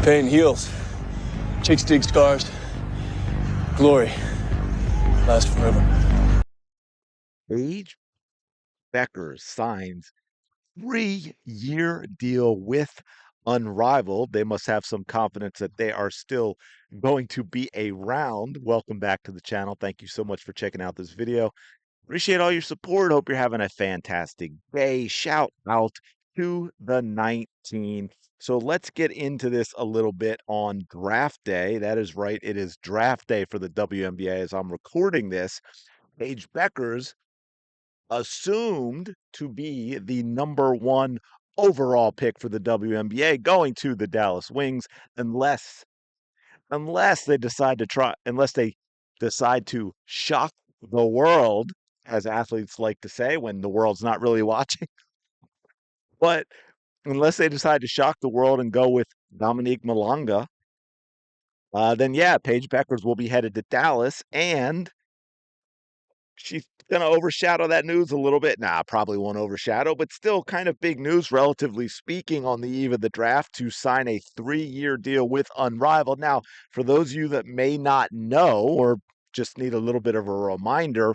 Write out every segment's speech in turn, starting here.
Pain heals. Chicks dig scars. Glory lasts forever. Paige Bueckers signs 3-year deal with Unrivaled. They must have some confidence that they are still going to be around. Welcome back to the channel. Thank you so much for checking out this video. Appreciate all your support. Hope you're having a fantastic day. Shout out to the 19. So let's get into this a little bit on draft day. That is right. It is draft day for the WNBA as I'm recording this. Paige Bueckers assumed to be the #1 overall pick for the WNBA, going to the Dallas Wings, unless they decide to shock the world, as athletes like to say when the world's not really watching. But unless they decide to shock the world and go with Dominique Malonga, then yeah, Paige Bueckers will be headed to Dallas, and she's going to overshadow that news a little bit. Nah, probably won't overshadow, but still kind of big news, relatively speaking, on the eve of the draft to sign a 3-year deal with Unrivaled. Now, for those of you that may not know or just need a little bit of a reminder,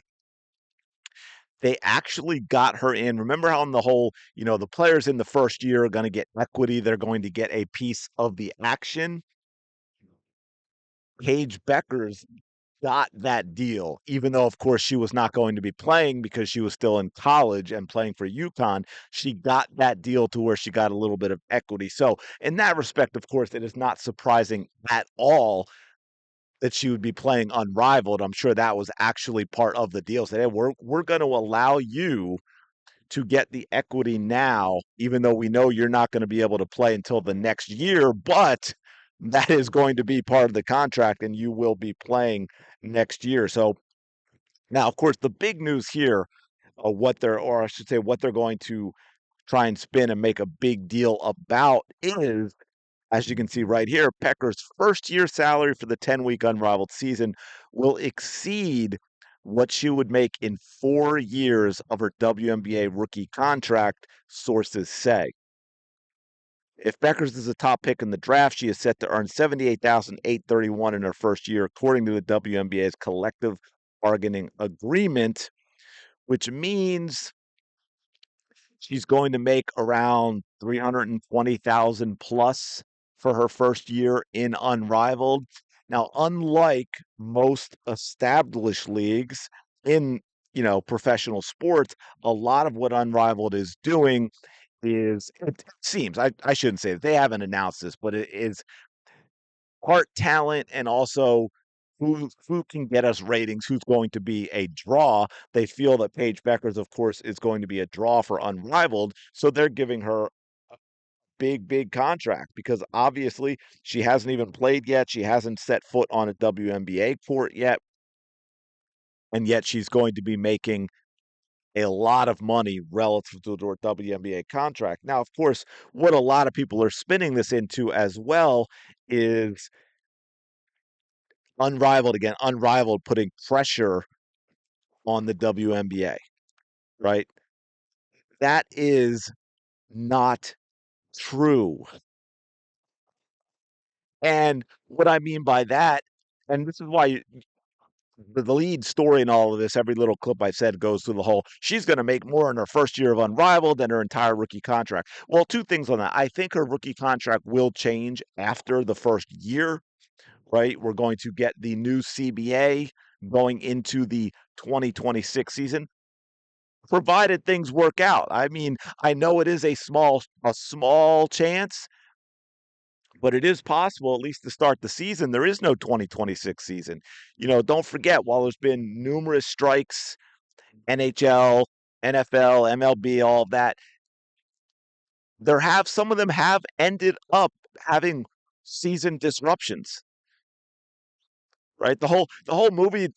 they actually got her in. Remember how on the whole, the players in the first year are going to get equity. They're going to get a piece of the action. Paige Bueckers got that deal, even though, of course, she was not going to be playing because she was still in college and playing for UConn. She got that deal to where she got a little bit of equity. So in that respect, of course, it is not surprising at all that she would be playing Unrivaled. I'm sure that was actually part of the deal. So hey, we're going to allow you to get the equity now, even though we know you're not going to be able to play until the next year, but that is going to be part of the contract and you will be playing next year. So now, of course, the big news here, what they're going to try and spin and make a big deal about is, as you can see right here, Bueckers' first year salary for the 10-week Unrivaled season will exceed what she would make in 4 years of her WNBA rookie contract, sources say. If Bueckers is a top pick in the draft, she is set to earn $78,831 in her first year, according to the WNBA's collective bargaining agreement, which means she's going to make around $320,000 plus for her first year in Unrivaled. Now, unlike most established leagues in, professional sports, a lot of what Unrivaled is doing is, it seems, I shouldn't say that, they haven't announced this, but it is part talent and also who can get us ratings, who's going to be a draw. They feel that Paige Bueckers, of course, is going to be a draw for Unrivaled, so they're giving her a big contract because obviously she hasn't even played yet. She hasn't set foot on a WNBA court yet, and yet she's going to be making a lot of money relative to her WNBA contract. Now, of course, what a lot of people are spinning this into as well is Unrivaled putting pressure on the WNBA, right? That is not true. And what I mean by that, and this is why the lead story in all of this, every little clip I said goes through the whole, she's going to make more in her first year of Unrivaled than her entire rookie contract. Well, two things on that. I think her rookie contract will change after the first year, right? We're going to get the new CBA going into the 2026 season, provided things work out. I mean, I know it is a small chance, but it is possible, at least to start the season. There is no 2026 season. Don't forget, while there's been numerous strikes, NHL, NFL, MLB, all of that, some of them have ended up having season disruptions, right? The whole movie,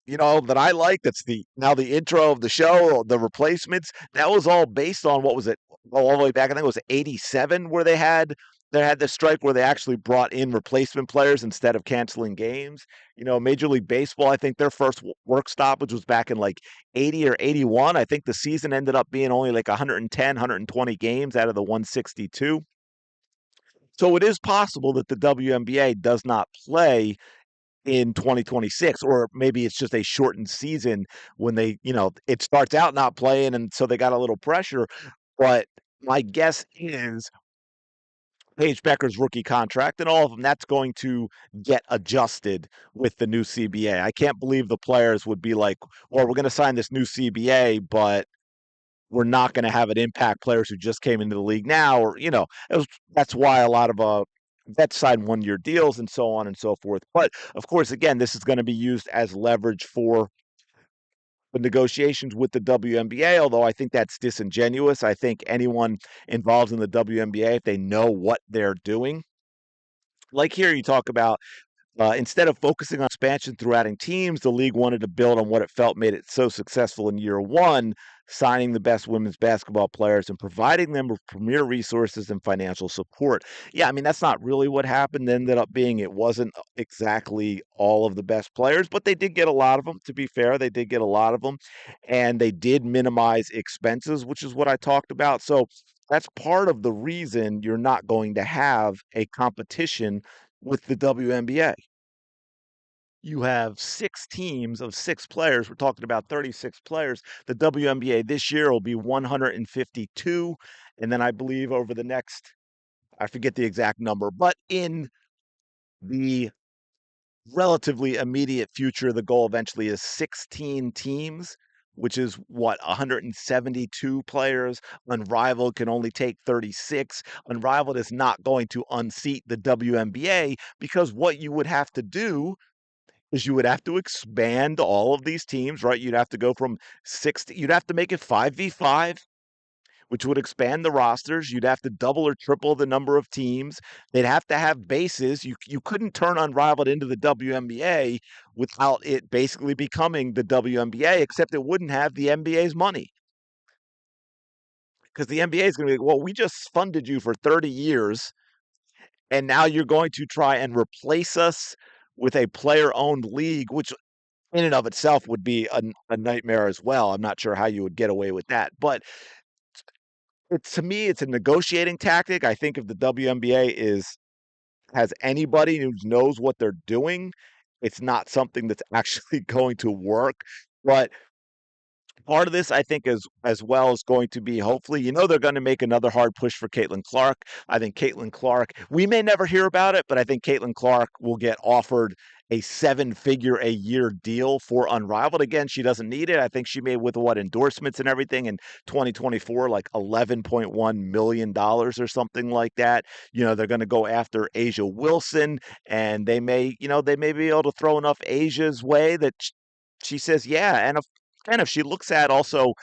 that I like, that's now the intro of the show, The Replacements, that was all based on, what was it? All the way back, I think it was 87, where they had this strike where they actually brought in replacement players instead of canceling games. Major League Baseball, I think their first work stoppage was back in like 80 or 81. I think the season ended up being only like 110, 120 games out of the 162. So it is possible that the WNBA does not play in 2026, or maybe it's just a shortened season when they, it starts out not playing, and so they got a little pressure. But my guess is Paige Bueckers' rookie contract and all of them, that's going to get adjusted with the new CBA. I can't believe the players would be like, well, we're going to sign this new CBA, but we're not going to have it impact players who just came into the league now, or that's why a lot of vets sign 1 year deals and so on and so forth. But of course, again, this is going to be used as leverage for the negotiations with the WNBA. Although I think that's disingenuous. I think anyone involved in the WNBA, if they know what they're doing, like here, you talk about instead of focusing on expansion through adding teams, the league wanted to build on what it felt made it so successful in year one, signing the best women's basketball players and providing them with premier resources and financial support. Yeah, I mean, that's not really what happened. It ended up being it wasn't exactly all of the best players, but they did get a lot of them. To be fair, they did get a lot of them, and they did minimize expenses, which is what I talked about. So that's part of the reason you're not going to have a competition with the WNBA. You have 6 teams of 6 players. We're talking about 36 players. The WNBA this year will be 152. And then I believe over the next, I forget the exact number, but in the relatively immediate future, the goal eventually is 16 teams, which is what, 172 players. Unrivaled can only take 36. Unrivaled is not going to unseat the WNBA, because what you would have to do is you would have to expand all of these teams, right? You'd have to go from you'd have to make it 5v5, which would expand the rosters. You'd have to double or triple the number of teams. They'd have to have bases. You couldn't turn Unrivaled into the WNBA without it basically becoming the WNBA, except it wouldn't have the NBA's money. Because the NBA is going to be, well, we just funded you for 30 years, and now you're going to try and replace us with a player-owned league, which in and of itself would be a nightmare as well. I'm not sure how you would get away with that. But to me, it's a negotiating tactic. I think if the WNBA has anybody who knows what they're doing, it's not something that's actually going to work. But part of this, I think, as well is going to be, hopefully, they're going to make another hard push for Caitlin Clark. I think Caitlin Clark, we may never hear about it, but I think Caitlin Clark will get offered a 7-figure a year deal for Unrivaled. Again, she doesn't need it. I think she made, with what, endorsements and everything, in 2024, like $11.1 million or something like that. They're going to go after Asia Wilson, and they may be able to throw enough Asia's way that she says, yeah. And if she looks at also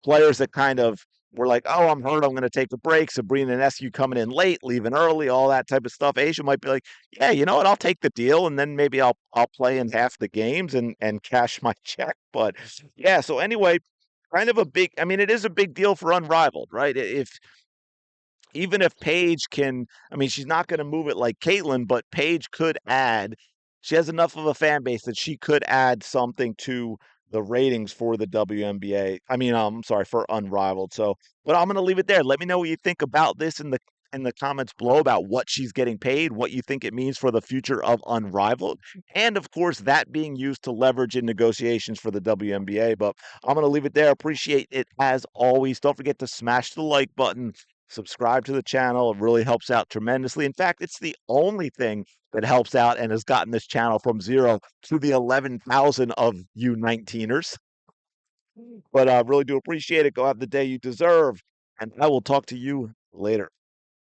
players that kind of were like, oh, I'm hurt, I'm going to take a break. Sabrina Ionescu coming in late, leaving early, all that type of stuff. Asia might be like, yeah, you know what? I'll take the deal, and then maybe I'll play in half the games and cash my check. But yeah, so anyway, kind of a big. I mean, it is a big deal for Unrivaled, right? If even if Paige can, I mean, she's not going to move it like Caitlin, but Paige could add. She has enough of a fan base that she could add something to the ratings for the WNBA. I mean, I'm sorry, for Unrivaled. So, but I'm going to leave it there. Let me know what you think about this in the comments below, about what she's getting paid, what you think it means for the future of Unrivaled, and of course that being used to leverage in negotiations for the WNBA. But I'm going to leave it there. Appreciate it as always. Don't forget to smash the like button. Subscribe to the channel. It really helps out tremendously. In fact, it's the only thing that helps out and has gotten this channel from 0 to the 11,000 of you 19ers. But I really do appreciate it. Go have the day you deserve, and I will talk to you later.